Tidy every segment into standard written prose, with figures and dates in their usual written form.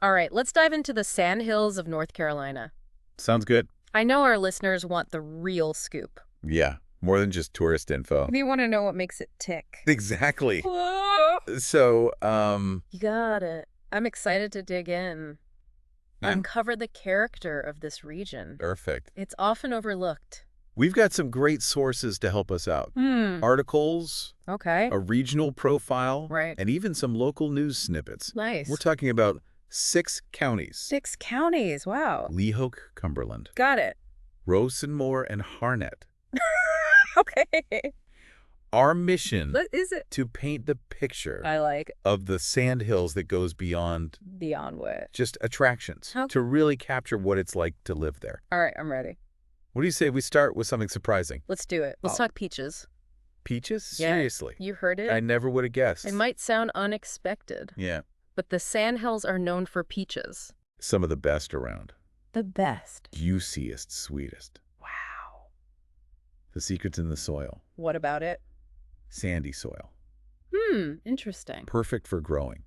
All right, let's dive into the Sandhills of North Carolina. Sounds good. I know our listeners want the real scoop. Yeah, more than just tourist info. They want to know what makes it tick. Exactly. Whoa. So, You got it. I'm excited to dig in. Yeah. Uncover the character of this region. Perfect. It's often overlooked. We've got some great sources to help us out. Articles, Okay. a regional profile, Right. and even some local news snippets. Nice. We're talking about 6 counties. 6 counties. Wow. Leahoke, Cumberland, Got it. Rosenmoor, and Harnett. Okay. Our mission What is it? to paint the picture I like of the Sandhills that goes beyond beyond what. just attractions, Okay. to really capture what it's like to live there. All right, I'm ready. What do you say we start with something surprising? Let's do it. Let's Oh. talk peaches. Peaches? Yeah. Seriously? You heard it? I never would have guessed. It might sound unexpected, Yeah. but the Sandhills are known for peaches. Some of the best around. The best. Juiciest, sweetest. Wow. The secret's in the soil. What about it? Sandy soil. Interesting. Perfect for growing.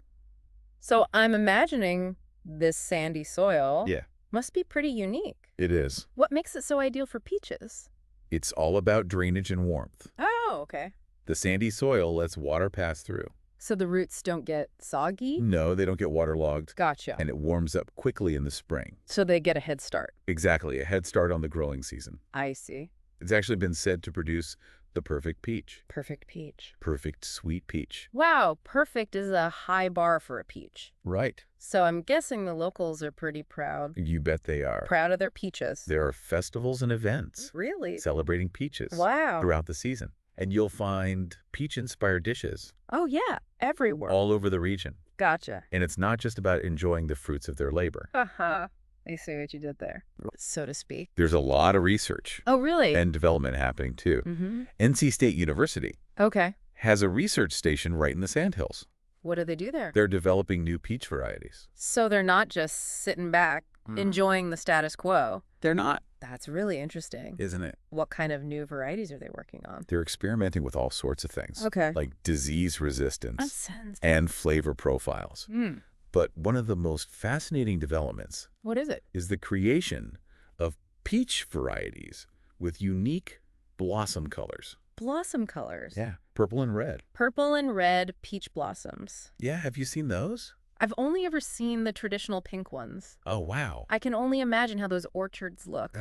So I'm imagining this sandy soil Yeah, must be pretty unique. it is. What makes it so ideal for peaches? It's all about drainage and warmth. Oh, okay. The sandy soil lets water pass through. So the roots don't get soggy? No, they don't get waterlogged, Gotcha. and it warms up quickly in the spring. So they get a head start. Exactly, a head start on the growing season. I see. It's actually been said to produce the perfect peach. Perfect peach. Perfect sweet peach. Wow, perfect is a high bar for a peach. Right. So I'm guessing the locals are pretty proud. You bet they are. Proud of their peaches. There are festivals and events Really? celebrating peaches Wow. throughout the season. And you'll find peach-inspired dishes Oh, yeah. Everywhere. all over the region. Gotcha. And it's not just about enjoying the fruits of their labor. Uh-huh. I see what you did there, so to speak. There's a lot of research Oh, really? and development happening too. Mm-hmm. NC State University Okay. has a research station right in the Sandhills. What do they do there? They're developing new peach varieties. So they're not just sitting back, enjoying the status quo. They're not, That's really interesting. isn't it? What kind of new varieties are they working on? They're experimenting with all sorts of things. Okay. Like disease resistance Nonsense. and flavor profiles. But one of the most fascinating developments What is it? is the creation of peach varieties with unique blossom colors. Blossom colors. Yeah, purple and red. Purple and red peach blossoms. Yeah, have you seen those? I've only ever seen the traditional pink ones. Oh, wow. I can only imagine how those orchards look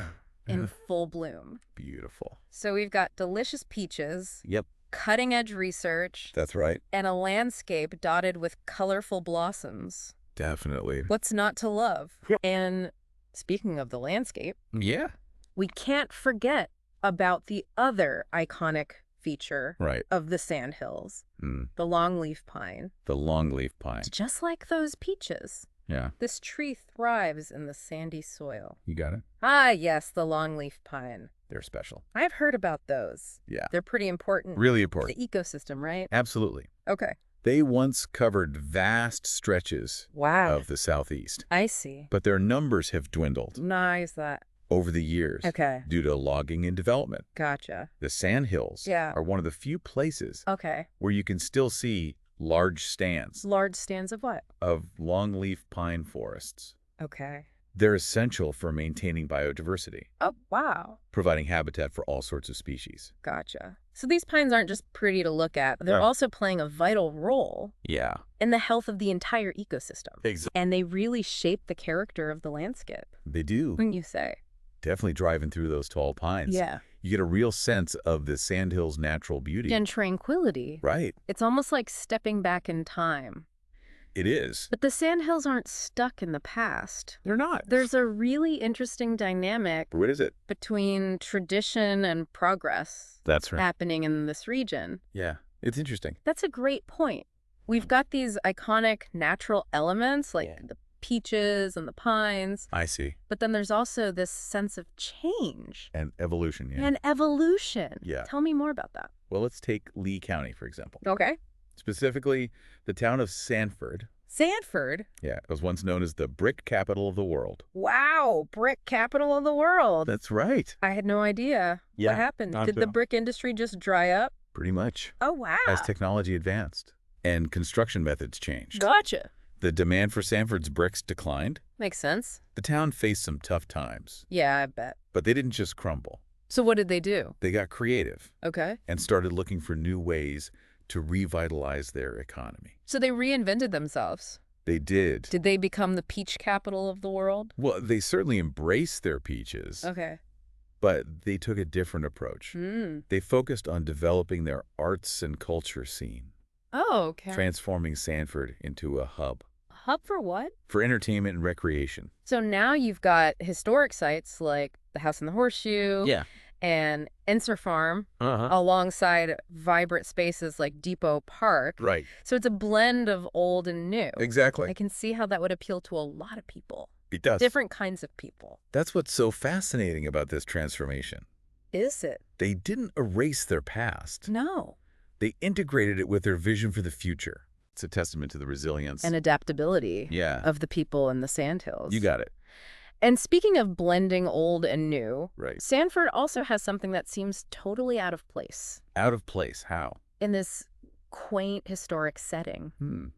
in full bloom. Beautiful. So we've got delicious peaches, Yep, cutting-edge research, that's right. and a landscape dotted with colorful blossoms. Definitely. What's not to love? And speaking of the landscape, Yeah. we can't forget about the other iconic feature Right. of the Sandhills, Mm. the longleaf pine. The longleaf pine. Just like those peaches, Yeah, this tree thrives in the sandy soil. you got it? Ah, yes, the longleaf pine. They're special. I've heard about those. Yeah. They're pretty important. Really to important. the ecosystem, right? Absolutely. Okay. They once covered vast stretches Wow. of the southeast, I see. but their numbers have dwindled Nice that. over the years Okay. due to logging and development. Gotcha. The Sandhills Yeah. are one of the few places Okay. where you can still see large stands Large stands of what? of longleaf pine forests. Okay. They're essential for maintaining biodiversity, Oh, wow. providing habitat for all sorts of species. Gotcha. So these pines aren't just pretty to look at. They're No. also playing a vital role Yeah. in the health of the entire ecosystem. Exactly. And they really shape the character of the landscape, They do. wouldn't you say? Definitely driving through those tall pines. Yeah. You get a real sense of the Sandhills' natural beauty. And tranquility. Right. It's almost like stepping back in time. It is. But the Sandhills aren't stuck in the past. They're not. There's a really interesting dynamic What is it? between tradition and progress That's right. happening in this region. Yeah. It's interesting. That's a great point. We've got these iconic natural elements like Yeah. the peaches and the pines, I see. but then there's also this sense of change And evolution, yeah. and evolution. Yeah. Tell me more about that. Well, let's take Lee County, for example. Okay. Specifically, the town of Sanford. Sanford. Yeah, it was once known as the brick capital of the world. Wow, brick capital of the world. That's right. I had no idea. Yeah, What happened? not Did the at all. brick industry just dry up? Pretty much. Oh, wow. As technology advanced and construction methods changed, Gotcha. The demand for Sanford's bricks declined. Makes sense. The town faced some tough times, Yeah, I bet. but they didn't just crumble. So what did they do? They got creative Okay. and started looking for new ways to revitalize their economy. So they reinvented themselves. They did. Did they become the peach capital of the world? Well, they certainly embraced their peaches, Okay. but they took a different approach. They focused on developing their arts and culture scene, Oh, okay. transforming Sanford into a hub Hub for what? for entertainment and recreation. So now you've got historic sites like the House on the Horseshoe and Enser Farm alongside vibrant spaces like Depot Park. Right. So it's a blend of old and new. I Exactly. can see how that would appeal to a lot of people. It does. Different kinds of people. That's what's so fascinating about this transformation. Is it? They didn't erase their past. No. They integrated it with their vision for the future. It's a testament to the resilience And adaptability yeah, of the people in the Sandhills. you got it. And speaking of blending old and new, Right. Sanford also has something that seems totally out of place Out of place. How? in this quaint historic setting.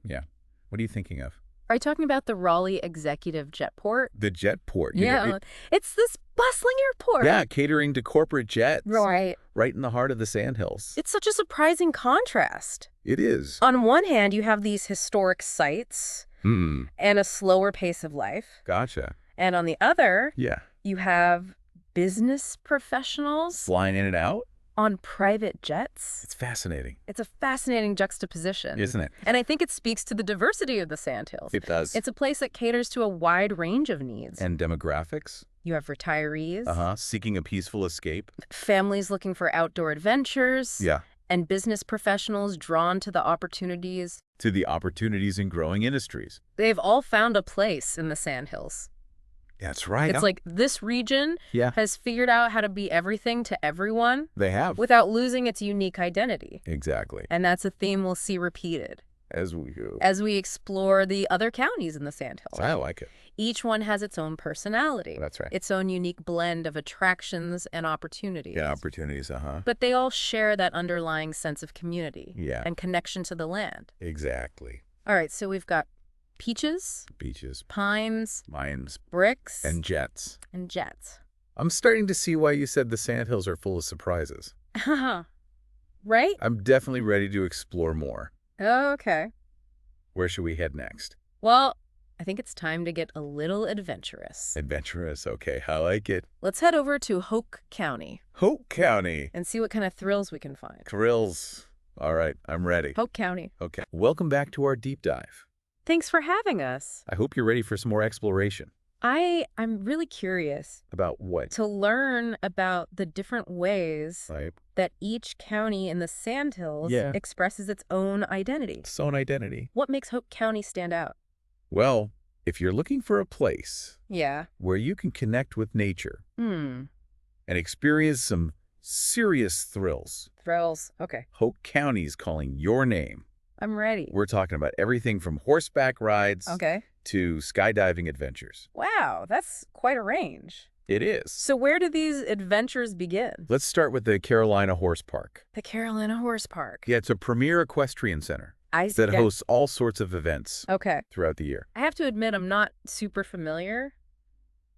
Yeah. What are you thinking of? Are you talking about the Raleigh Executive Jetport? The jet port. You know, It's this bustling airport. yeah, catering to corporate jets. Right. Right in the heart of the Sandhills. It's such a surprising contrast. It is. On one hand, you have these historic sites and a slower pace of life. Gotcha. And on the other, Yeah. you have business professionals Flying in and out? on private jets. It's fascinating. It's a fascinating juxtaposition. Isn't it? And I think it speaks to the diversity of the Sandhills. It does. It's a place that caters to a wide range of needs. And demographics? You have retirees, Seeking a peaceful escape? families looking for outdoor adventures, Yeah. and business professionals drawn to the opportunities. To the opportunities in growing industries. They've all found a place in the Sandhills. That's right. It's like this region Yeah. has figured out how to be everything to everyone They have. without losing its unique identity. Exactly. And that's a theme we'll see repeated As we go. as we explore the other counties in the Sandhills. I like it. Each one has its own personality. That's right. Its own unique blend of attractions and opportunities. Yeah, opportunities, But they all share that underlying sense of community Yeah. and connection to the land. Exactly. All right, so we've got peaches, Beaches, pines, mines, bricks, and jets. and jets. I'm starting to see why you said the Sandhills are full of surprises. Right? I'm definitely ready to explore more. Okay. Where should we head next? Well, I think it's time to get a little adventurous. Adventurous, okay, I like it. Let's head over to Hoke County Hoke County. and see what kind of thrills we can find. Thrills. All right, I'm ready. Hoke County. Okay. Welcome back to our deep dive. Thanks for having us. I hope you're ready for some more exploration. I'm really curious About what? to learn about the different ways Like that each county in the Sandhills Yeah. expresses its own identity. its own identity. What makes Hope County stand out? Well, if you're looking for a place Yeah. where you can connect with nature Hmm. and experience some serious thrills, Thrills. Okay. Hoke County's calling your name. I'm ready. We're talking about everything from horseback rides Okay. to skydiving adventures. Wow, that's quite a range. It is. So where do these adventures begin? Let's start with the Carolina Horse Park. The Carolina Horse Park. Yeah, it's a premier equestrian center I see. that hosts all sorts of events Okay. throughout the year. I have to admit I'm not super familiar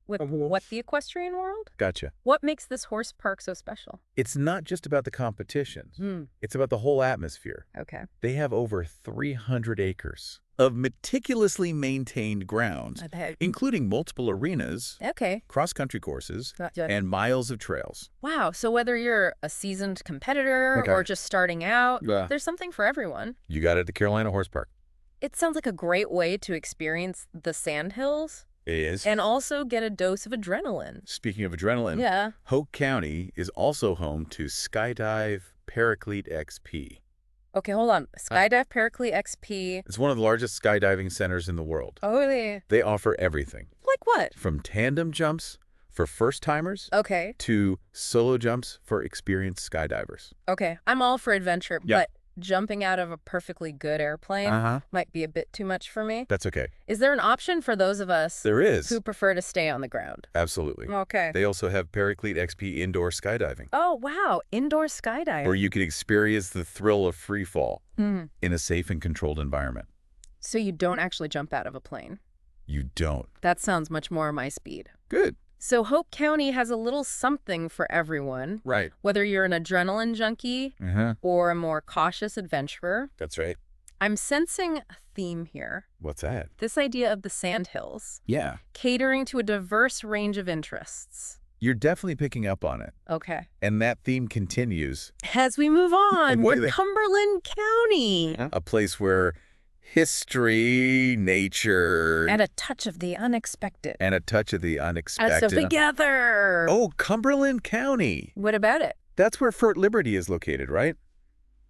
with what the equestrian world? Gotcha. What makes this horse park so special? It's not just about the competitions. It's about the whole atmosphere. Okay. They have over 300 acres of meticulously maintained grounds, including multiple arenas, Okay. cross-country courses, Gotcha. and miles of trails. Wow. So whether you're a seasoned competitor Okay. or just starting out, Yeah. there's something for everyone. You got it at the Carolina Horse Park. It sounds like a great way to experience the Sandhills It is. and also get a dose of adrenaline. Speaking of adrenaline, Yeah. Hoke County is also home to Skydive Paraclete XP. Okay, hold on. Skydive Paraclete XP. It's one of the largest skydiving centers in the world. Oh, really? They offer everything Like what? from tandem jumps for first-timers Okay. to solo jumps for experienced skydivers. Okay. I'm all for adventure, Yeah. but jumping out of a perfectly good airplane might be a bit too much for me. That's okay. Is there an option for those of us There is. who prefer to stay on the ground? Absolutely. Okay. They also have Paraclete XP indoor skydiving, Oh, wow. Indoor skydiving. where you can experience the thrill of free fall Hmm. in a safe and controlled environment. So you don't actually jump out of a plane? You don't. That sounds much more my speed. Good. So Hope County has a little something for everyone. Right. Whether you're an adrenaline junkie or a more cautious adventurer. That's right. I'm sensing a theme here. What's that? This idea of the Sandhills. Yeah. Catering to a diverse range of interests. You're definitely picking up on it. Okay. And that theme continues. As we move on, we're Okay. Cumberland County. A place where history, nature... And a touch of the unexpected. And a touch of the unexpected. So together. Oh, Cumberland County. What about it? That's where Fort Liberty is located, right?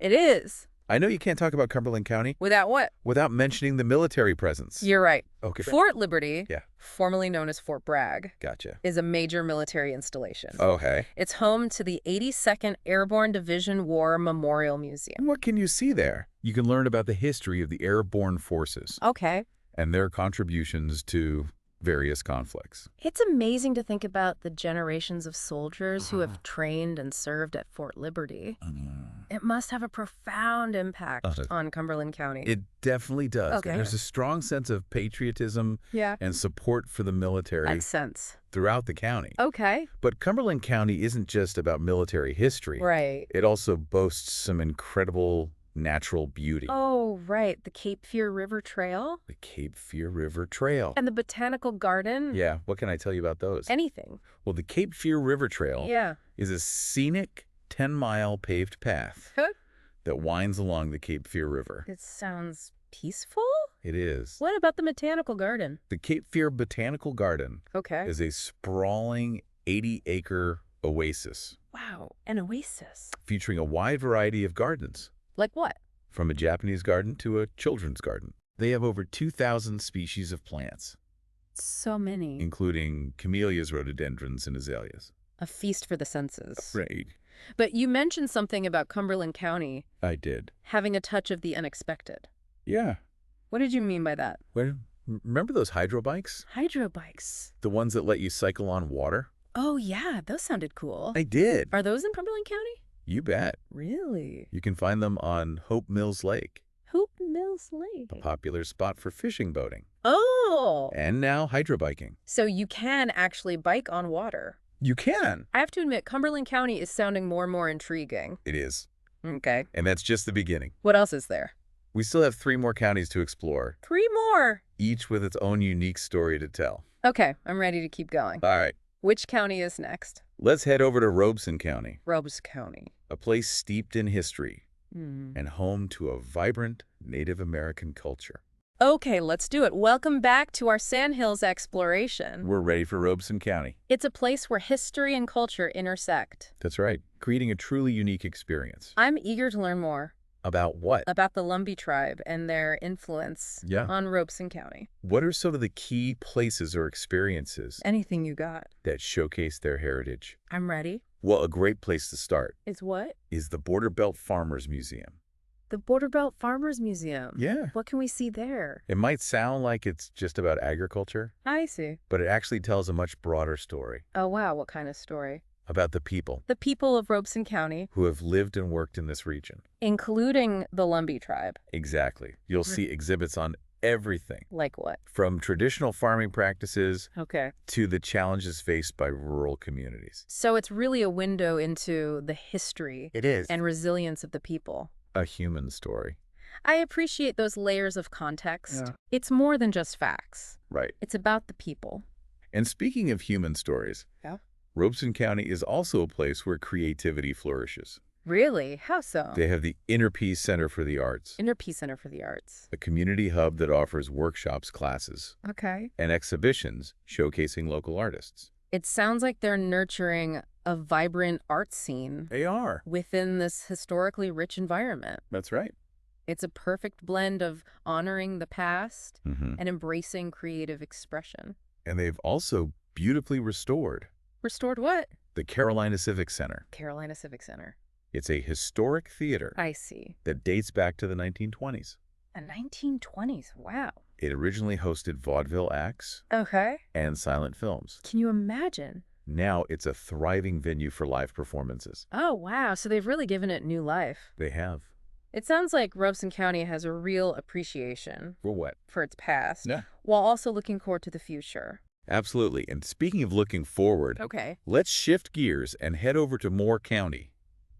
It is. I know you can't talk about Cumberland County. Without what? Without mentioning the military presence. You're right. Okay. Fort Liberty, yeah, formerly known as Fort Bragg, gotcha, is a major military installation. Okay. It's home to the 82nd Airborne Division War Memorial Museum. And what can you see there? You can learn about the history of the airborne forces. Okay. And their contributions to various conflicts. It's amazing to think about the generations of soldiers who have trained and served at Fort Liberty. It must have a profound impact on Cumberland County. It definitely does. Okay. There's a strong sense of patriotism and support for the military Makes sense. throughout the county. Okay. But Cumberland County isn't just about military history. Right. It also boasts some incredible natural beauty. Oh, right. The Cape Fear River Trail. The Cape Fear River Trail. And the Botanical Garden. Yeah, what can I tell you about those? Anything. Well, the Cape Fear River Trail is a scenic 10-mile paved path that winds along the Cape Fear River. It sounds peaceful? It is. What about the Botanical Garden? The Cape Fear Botanical Garden is a sprawling 80-acre oasis. Wow, an oasis. Featuring a wide variety of gardens. Like what? From a Japanese garden to a children's garden. They have over 2,000 species of plants. So many. Including camellias, rhododendrons, and azaleas. A feast for the senses. Right. But you mentioned something about Cumberland County. I did. Having a touch of the unexpected. Yeah. What did you mean by that? Well, remember those hydro bikes? Hydro bikes. The ones that let you cycle on water? Oh, yeah. Those sounded cool. I did. Are those in Cumberland County? You bet. Really? You can find them on Hope Mills Lake. Hope Mills Lake? A popular spot for fishing boating. Oh! And now hydrobiking. So you can actually bike on water. You can. I have to admit, Cumberland County is sounding more and more intriguing. It is. Okay. And that's just the beginning. What else is there? We still have 3 more counties to explore. 3 more? Each with its own unique story to tell. Okay, I'm ready to keep going. All right. Which county is next? Let's head over to Robeson County. Robeson County. A place steeped in history and home to a vibrant Native American culture. Okay, let's do it. Welcome back to our Sandhills exploration. We're ready for Robeson County. It's a place where history and culture intersect. That's right, creating a truly unique experience. I'm eager to learn more. About what? About the Lumbee tribe and their influence on Robeson County. What are some of the key places or experiences? Anything you got. That showcase their heritage? I'm ready. Well, a great place to start is what? Is the Border Belt Farmers Museum. The Border Belt Farmers Museum? Yeah. What can we see there? It might sound like it's just about agriculture. I see. But it actually tells a much broader story. Oh, wow. What kind of story? About the people. The people of Robeson County. Who have lived and worked in this region. Including the Lumbee tribe. Exactly. You'll see exhibits on everything. Like what? From traditional farming practices to the challenges faced by rural communities. So it's really a window into the history and resilience of the people. A human story. I appreciate those layers of context. Yeah. It's more than just facts. Right. It's about the people. And speaking of human stories, Robeson County is also a place where creativity flourishes. Really? How so? They have the Inner Peace Center for the Arts. Inner Peace Center for the Arts. A community hub that offers workshops, classes, and exhibitions showcasing local artists. It sounds like they're nurturing a vibrant art scene. They are. Within this historically rich environment. That's right. It's a perfect blend of honoring the past and embracing creative expression. And they've also beautifully restored. Restored what? The Carolina Civic Center. Carolina Civic Center. It's a historic theater. I see. That dates back to the 1920s. The 1920s? Wow. It originally hosted vaudeville acts. And silent films. Can you imagine? Now it's a thriving venue for live performances. Oh, wow. So they've really given it new life. They have. It sounds like Robeson County has a real appreciation For what? for its past, Yeah. while also looking forward to the future. Absolutely. And speaking of looking forward, Okay. let's shift gears and head over to Moore County.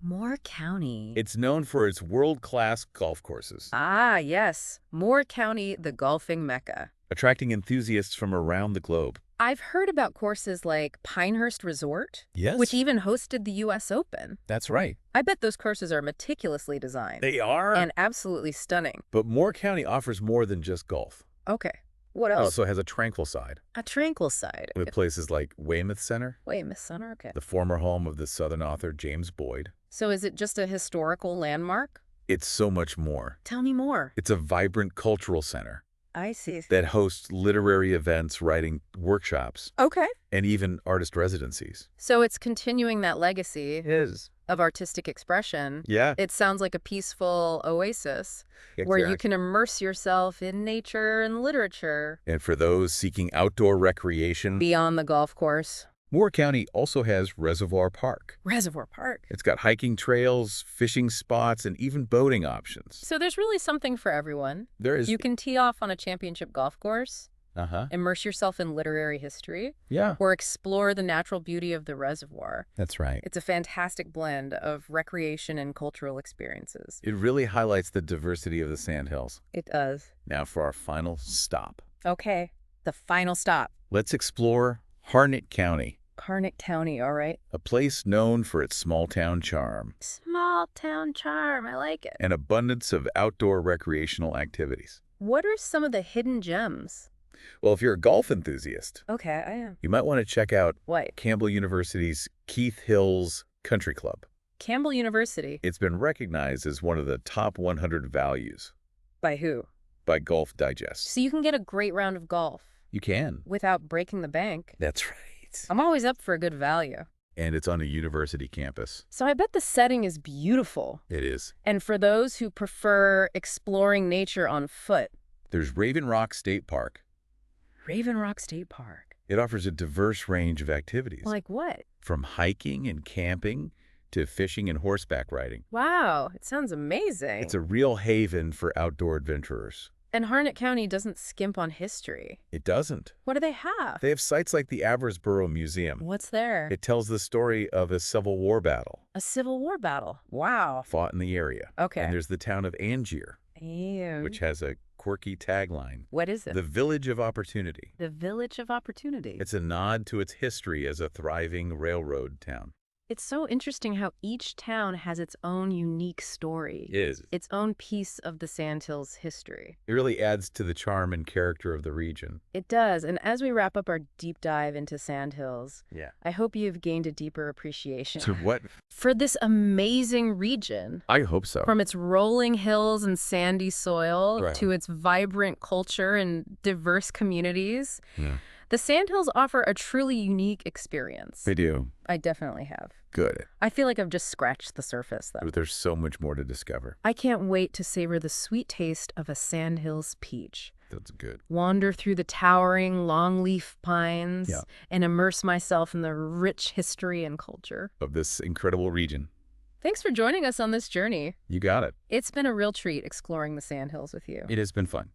Moore County. It's known for its world-class golf courses, Ah, yes. Moore County, the golfing mecca. attracting enthusiasts from around the globe. I've heard about courses like Pinehurst Resort, Yes. which even hosted the U.S. Open. That's right. I bet those courses are meticulously designed. They are. And absolutely stunning. But Moore County offers more than just golf. Okay. What It else? also has a tranquil side, A tranquil side. with places like Weymouth Center, Wait, Miss Sunner? Okay. the former home of the Southern author James Boyd. So is it just a historical landmark? It's so much more. Tell me more. It's a vibrant cultural center I see. that hosts literary events, writing workshops, Okay. and even artist residencies. So it's continuing that legacy Is. of artistic expression. Yeah. It sounds like a peaceful oasis where you can immerse yourself in nature and literature And for those seeking outdoor recreation, beyond the golf course. Moore County also has Reservoir Park. Reservoir Park. It's got hiking trails, fishing spots, and even boating options. So there's really something for everyone. There is. You can tee off on a championship golf course, Uh-huh. immerse yourself in literary history, Yeah. or explore the natural beauty of the reservoir. That's right. It's a fantastic blend of recreation and cultural experiences. It really highlights the diversity of the Sandhills. It does. Now for our final stop. Okay, the final stop. Let's explore Harnett County, Harnett County, all right. a place known for its small-town charm Small town charm, I like it. and abundance of outdoor recreational activities. What are some of the hidden gems? Well, if you're a golf enthusiast, Okay, I am. you might want to check out What? Campbell University's Keith Hills Country Club. Campbell University. It's been recognized as one of the top 100 values By who? by Golf Digest. So you can get a great round of golf You can. without breaking the bank. That's right. I'm always up for a good value. And it's on a university campus. So I bet the setting is beautiful. It is. And for those who prefer exploring nature on foot, There's Raven Rock State Park. Raven Rock State Park. It offers a diverse range of activities, Like what? from hiking and camping to fishing and horseback riding. Wow, it sounds amazing. It's a real haven for outdoor adventurers. And Harnett County doesn't skimp on history. It doesn't. What do they have? They have sites like the Aversborough Museum. What's there? It tells the story of a Civil War battle A Civil War battle. Wow. fought in the area. Okay. And there's the town of Angier, Ew. which has a quirky tagline, What is it? the Village of Opportunity. The Village of Opportunity. It's a nod to its history as a thriving railroad town. It's so interesting how each town has its own unique story. It is. Its own piece of the Sandhills history. It really adds to the charm and character of the region. It does, and as we wrap up our deep dive into Sandhills, Yeah. I hope you've gained a deeper appreciation To what? for this amazing region. I hope so. From its rolling hills and sandy soil Right. to its vibrant culture and diverse communities, Yeah. the Sandhills offer a truly unique experience. They do. I definitely have. Good. I feel like I've just scratched the surface, though. There's so much more to discover. I can't wait to savor the sweet taste of a Sandhills peach. That's good. Wander through the towering longleaf pines Yeah. and immerse myself in the rich history and culture. Of this incredible region. Thanks for joining us on this journey. You got it. It's been a real treat exploring the Sandhills with you. It has been fun.